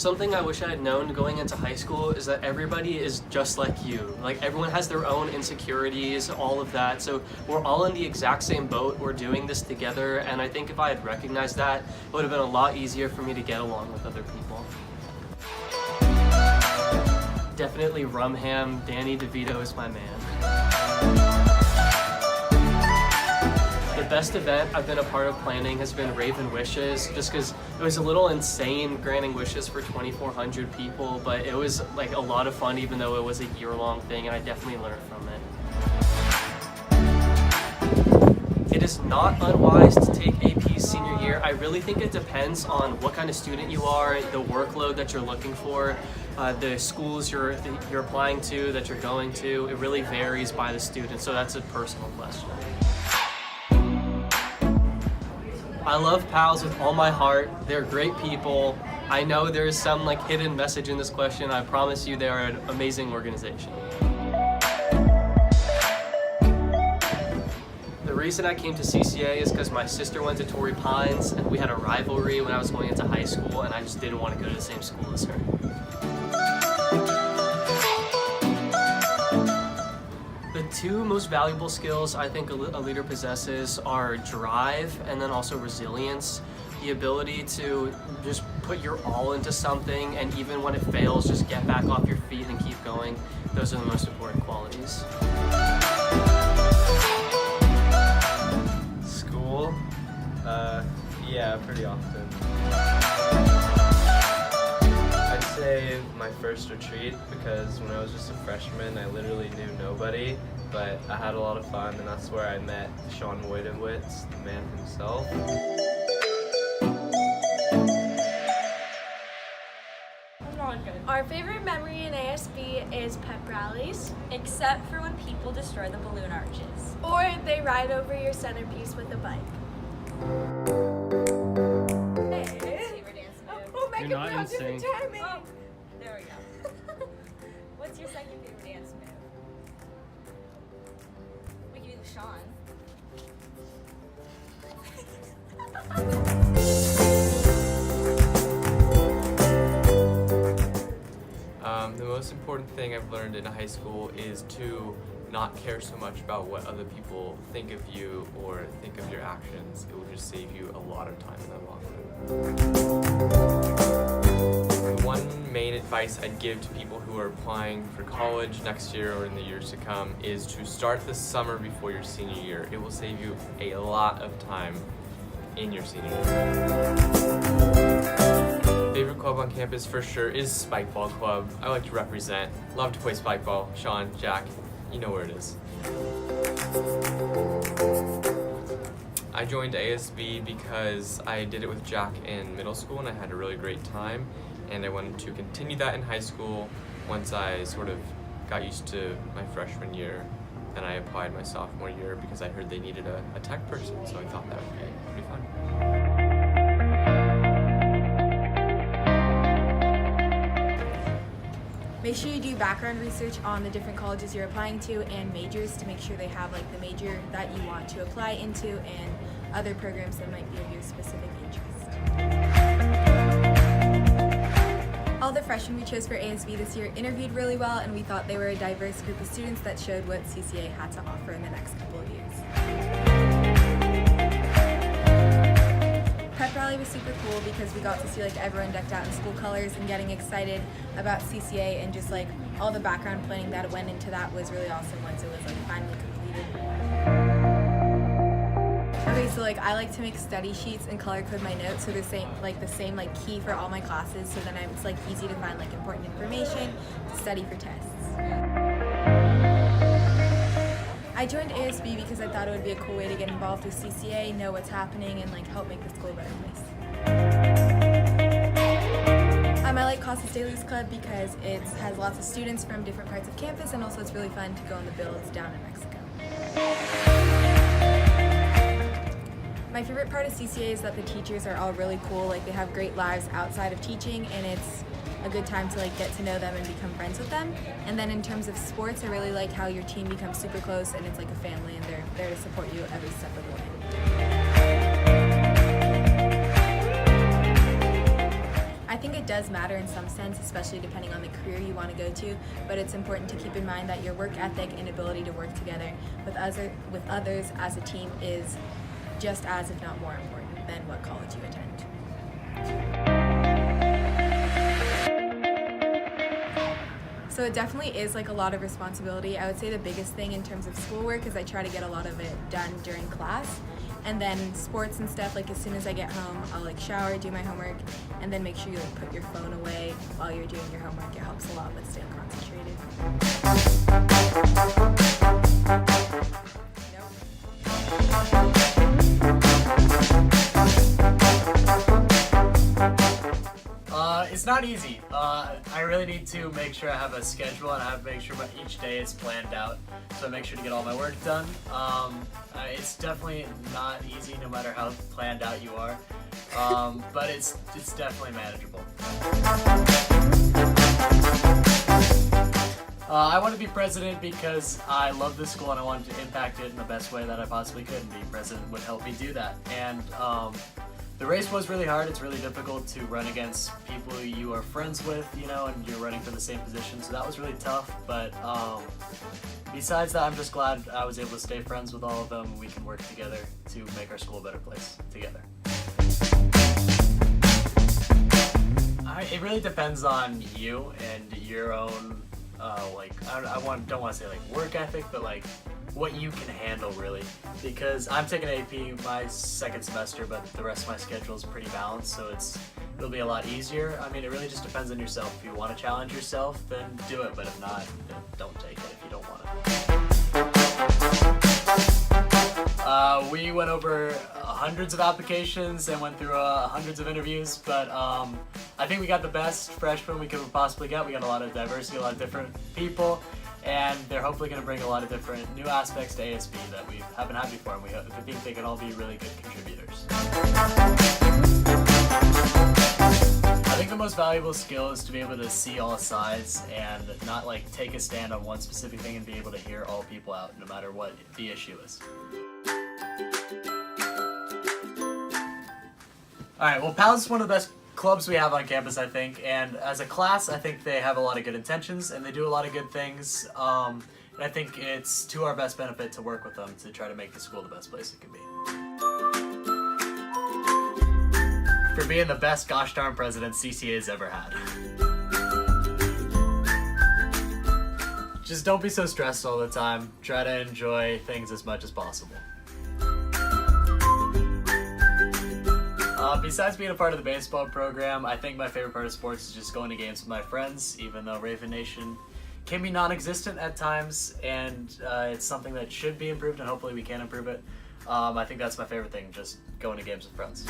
Something I wish I had known going into high school is that everybody is just like you. Like, everyone has their own insecurities, all of that. So we're all in the exact same boat. We're doing this together. And I think if I had recognized that, it would have been a lot easier for me to get along with other people. Definitely Rumham. Danny DeVito is my man. The best event I've been a part of planning has been Raven Wishes, just because it was a little insane granting wishes for 2,400 people, but it was like a lot of fun even though it was a year-long thing, and I definitely learned from it. It is not unwise to take AP senior year. I really think it depends on what kind of student you are, the workload that you're looking for, the schools you're applying to, that you're going to. It really varies by the student, so that's a personal question. I love PALS with all my heart. They're great people. I know there's some like hidden message in this question. I promise you they are an amazing organization. The reason I came to CCA is because my sister went to Torrey Pines and we had a rivalry when I was going into high school, and I just didn't want to go to the same school as her. The two most valuable skills I think a leader possesses are drive and then also resilience. The ability to just put your all into something, and even when it fails, just get back off your feet and keep going. Those are the most important qualities. School? Yeah, pretty often. I'd say my first retreat, because when I was just a freshman, I literally knew nobody, but I had a lot of fun, and that's where I met Sean Woidenwitz, the man himself. Our favorite memory in ASB is pep rallies, except for when people destroy the balloon arches. or they ride over your centerpiece with a bike. Favorite dance move? Oh, make You're it not real in different sync. timing. Oh, there we go. What's your second favorite dance move? We can do the Sean. The most important thing I've learned in high school is to not care so much about what other people think of you or think of your actions. It will just save you a lot of time in the long run. The one main advice I'd give to people who are applying for college next year or in the years to come is to start the summer before your senior year. It will save you a lot of time in your senior year. Favorite club on campus for sure is Spike Ball Club. I like to represent. Love to play spike ball. Sean, Jack, you know where it is. I joined ASB because I did it with Jack in middle school and I had a really great time, and I wanted to continue that in high school. Once I sort of got used to my freshman year, then I applied my sophomore year because I heard they needed a tech person, so I thought that would be pretty fun. Make sure you do background research on the different colleges you're applying to and majors to make sure they have like the major that you want to apply into and other programs that might be of your specific interest. All the freshmen we chose for ASB this year interviewed really well, and we thought they were a diverse group of students that showed what CCA had to offer in the next couple of years. Pep rally was super cool because we got to see like everyone decked out in school colors and getting excited about CCA, and just like all the background planning that went into that was really awesome once it was like finally completed. Okay, so like I like to make study sheets and color code my notes so they're the same key for all my classes, so then it's like easy to find like important information to study for tests. I joined ASB because I thought it would be a cool way to get involved with CCA, know what's happening, and like help make the school a better place. I like Casa Staley's Club because it has lots of students from different parts of campus, and also it's really fun to go on the builds down in Mexico. My favorite part of CCA is that the teachers are all really cool. Like they have great lives outside of teaching, and it's a good time to like get to know them and become friends with them. And then in terms of sports, I really like how your team becomes super close and it's like a family, and they're there to support you every step of the way. I think think it does matter in some sense, especially depending on the career you want to go to, but it's important to keep in mind that your work ethic and ability to work together with others as a team is just as, if not more important than what college you attend. So it definitely is like a lot of responsibility. I would say the biggest thing in terms of schoolwork is I try to get a lot of it done during class. And then sports and stuff, like as soon as I get home, I'll like shower, do my homework, and then make sure you like put your phone away while you're doing your homework. It helps a lot with staying concentrated. It's not easy. I really need to make sure I have a schedule and I have to make sure each day is planned out, so I make sure to get all my work done. It's definitely not easy no matter how planned out you are, but it's definitely manageable. I want to be president because I love this school and I want to impact it in the best way that I possibly could, and being president would help me do that. And the race was really hard. It's really difficult to run against people you are friends with, you know, and you're running for the same position, so that was really tough. But besides that, I'm just glad I was able to stay friends with all of them. We can work together to make our school a better place together. It really depends on you and your own, don't want to say like work ethic, but like what you can handle really. Because I'm taking AP my second semester, but the rest of my schedule is pretty balanced, so it'll be a lot easier. I mean, it really just depends on yourself. If you want to challenge yourself, then do it, but if not, then don't take it if you don't want it. We went over hundreds of applications and went through hundreds of interviews, but I think we got the best freshmen we could possibly get. We got a lot of diversity, a lot of different people, and they're hopefully going to bring a lot of different new aspects to ASB that we haven't had before, and we think they can all be really good contributors. I think the most valuable skill is to be able to see all sides and not like take a stand on one specific thing, and be able to hear all people out no matter what the issue is. Alright, well, PALS is one of the best clubs we have on campus, I think, and as a class, I think they have a lot of good intentions and they do a lot of good things, and I think it's to our best benefit to work with them to try to make the school the best place it can be. For being the best gosh darn president CCA's ever had. Just don't be so stressed all the time. Try to enjoy things as much as possible. Besides being a part of the baseball program, I think my favorite part of sports is just going to games with my friends, even though Raven Nation can be non-existent at times, and it's something that should be improved, and hopefully we can improve it. I think that's my favorite thing, just going to games with friends.